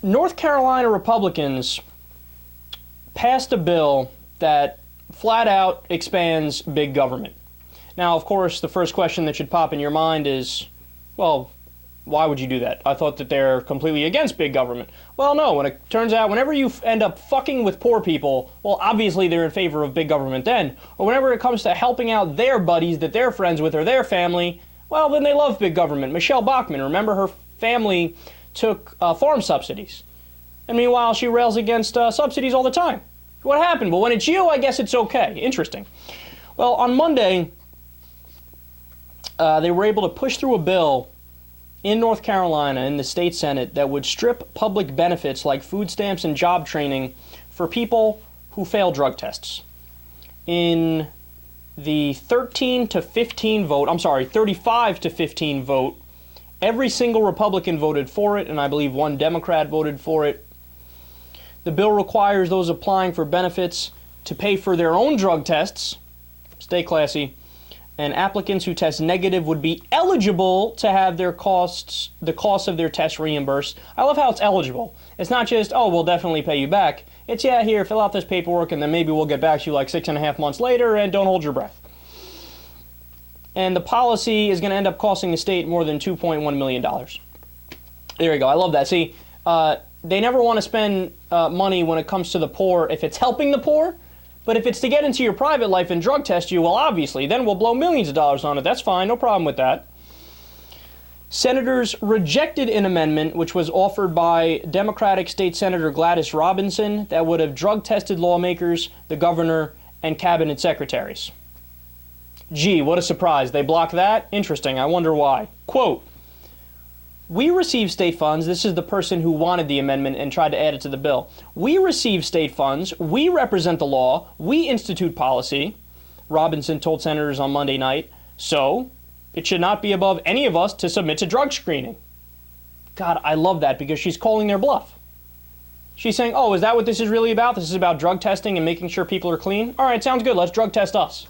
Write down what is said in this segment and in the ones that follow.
North Carolina Republicans passed a bill that flat out expands big government. Now, of course, the first question that should pop in your mind is, well, why would you do that? I thought that they're completely against big government. Well, no, when it turns out whenever you end up fucking with poor people, well, obviously they're in favor of big government then. Or whenever it comes to helping out their buddies that they're friends with or their family, well, then they love big government. Michelle Bachmann, remember, her family took farm subsidies. And meanwhile, she rails against subsidies all the time. What happened? Well, when it's you, I guess it's okay. Interesting. Well, on Monday, they were able to push through a bill in North Carolina in the state Senate that would strip public benefits like food stamps and job training for people who fail drug tests. In the 35 to 15 vote, every single Republican voted for it, and I believe one Democrat voted for it. The bill requires those applying for benefits to pay for their own drug tests, stay classy, and applicants who test negative would be eligible to have the cost of their test reimbursed. I love how it's eligible. It's not just, oh, we'll definitely pay you back. It's, yeah, here, fill out this paperwork, and then maybe we'll get back to you like 6.5 months later, and don't hold your breath. And the policy is going to end up costing the state more than $2.1 million. There you go. I love that. See, they never want to spend money when it comes to the poor if it's helping the poor. But if it's to get into your private life and drug test you, well, obviously, then we'll blow millions of dollars on it. That's fine. No problem with that. Senators rejected an amendment which was offered by Democratic State Senator Gladys Robinson that would have drug-tested lawmakers, the governor, and cabinet secretaries. Gee, what a surprise. They blocked that? Interesting. I wonder why. Quote, "We receive state funds." This is the person who wanted the amendment and tried to add it to the bill. "We receive state funds. We represent the law. We institute policy," Robinson told senators on Monday night. "So it should not be above any of us to submit to drug screening." God, I love that because she's calling their bluff. She's saying, oh, is that what this is really about? This is about drug testing and making sure people are clean? All right, sounds good. Let's drug test us.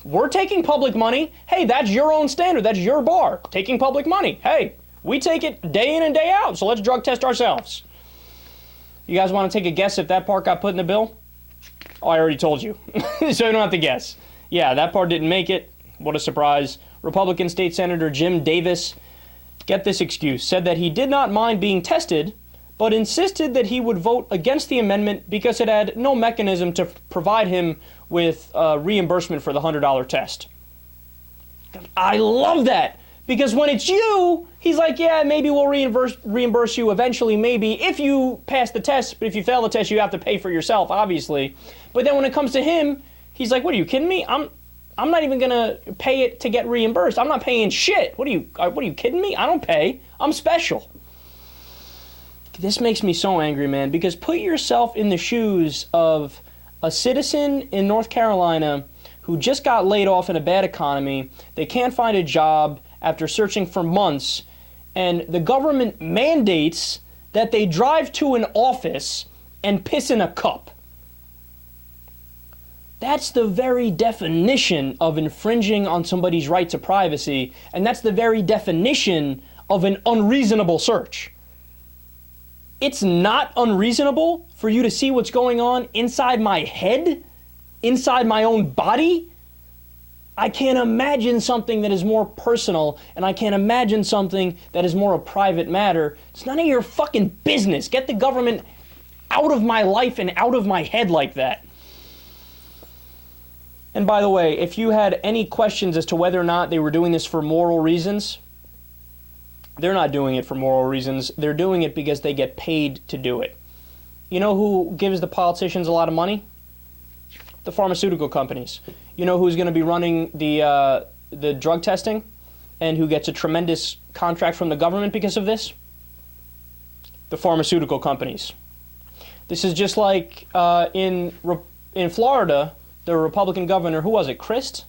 We're taking public money. Hey, that's your own standard. That's your bar. Taking public money. Hey, we take it day in and day out, so let's drug test ourselves. You guys want to take a guess if that part got put in the bill? Oh, I already told you, so you don't have to guess. Yeah, that part didn't make it. What a surprise. Republican State Senator Jim Davis, get this excuse, said that he did not mind being tested, but insisted that he would vote against the amendment because it had no mechanism to provide him with reimbursement for the $100 test. I love that. Because when it's you, he's like, yeah, maybe we'll reimburse you eventually, maybe, if you pass the test. But if you fail the test, you have to pay for yourself, obviously. But then when it comes to him, he's like, what, are you kidding me? I'm not even going to pay it to get reimbursed. I'm not paying shit. What are you kidding me? I don't pay. I'm special. This makes me so angry, man, because put yourself in the shoes of a citizen in North Carolina who just got laid off in a bad economy. They can't find a job after searching for months, and the government mandates that they drive to an office and piss in a cup. That's the very definition of infringing on somebody's right to privacy, and that's the very definition of an unreasonable search. It's not unreasonable for you to see what's going on inside my head, inside my own body. I can't imagine something that is more personal, and I can't imagine something that is more a private matter. It's none of your fucking business. Get the government out of my life and out of my head like that. And by the way, if you had any questions as to whether or not they were doing this for moral reasons, they're not doing it for moral reasons. They're doing it because they get paid to do it. You know who gives the politicians a lot of money? The pharmaceutical companies. You know who's going to be running the drug testing and who gets a tremendous contract from the government because of this? The pharmaceutical companies. This is just like in Florida, the Republican governor, who was it, Christ?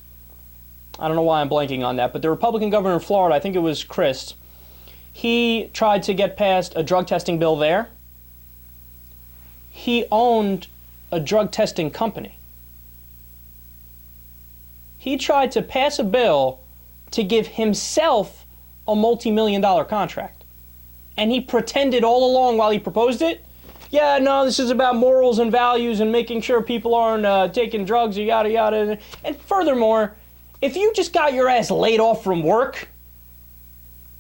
I don't know why I'm blanking on that, but the Republican governor in Florida, I think it was Christ, he tried to get passed a drug testing bill there. He owned a drug testing company. He tried to pass a bill to give himself a multi-million-dollar contract. And he pretended all along while he proposed it, yeah, no, this is about morals and values and making sure people aren't taking drugs or yada yada. And furthermore, if you just got your ass laid off from work,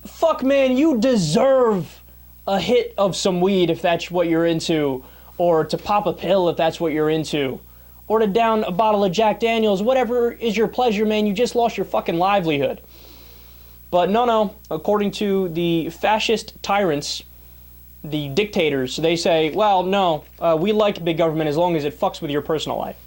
fuck man, you deserve a hit of some weed if that's what you're into, or to pop a pill if that's what you're into, or to down a bottle of Jack Daniels, whatever is your pleasure, man. You just lost your fucking livelihood. But no, according to the fascist tyrants, the dictators, they say, well, no, we like big government as long as it fucks with your personal life.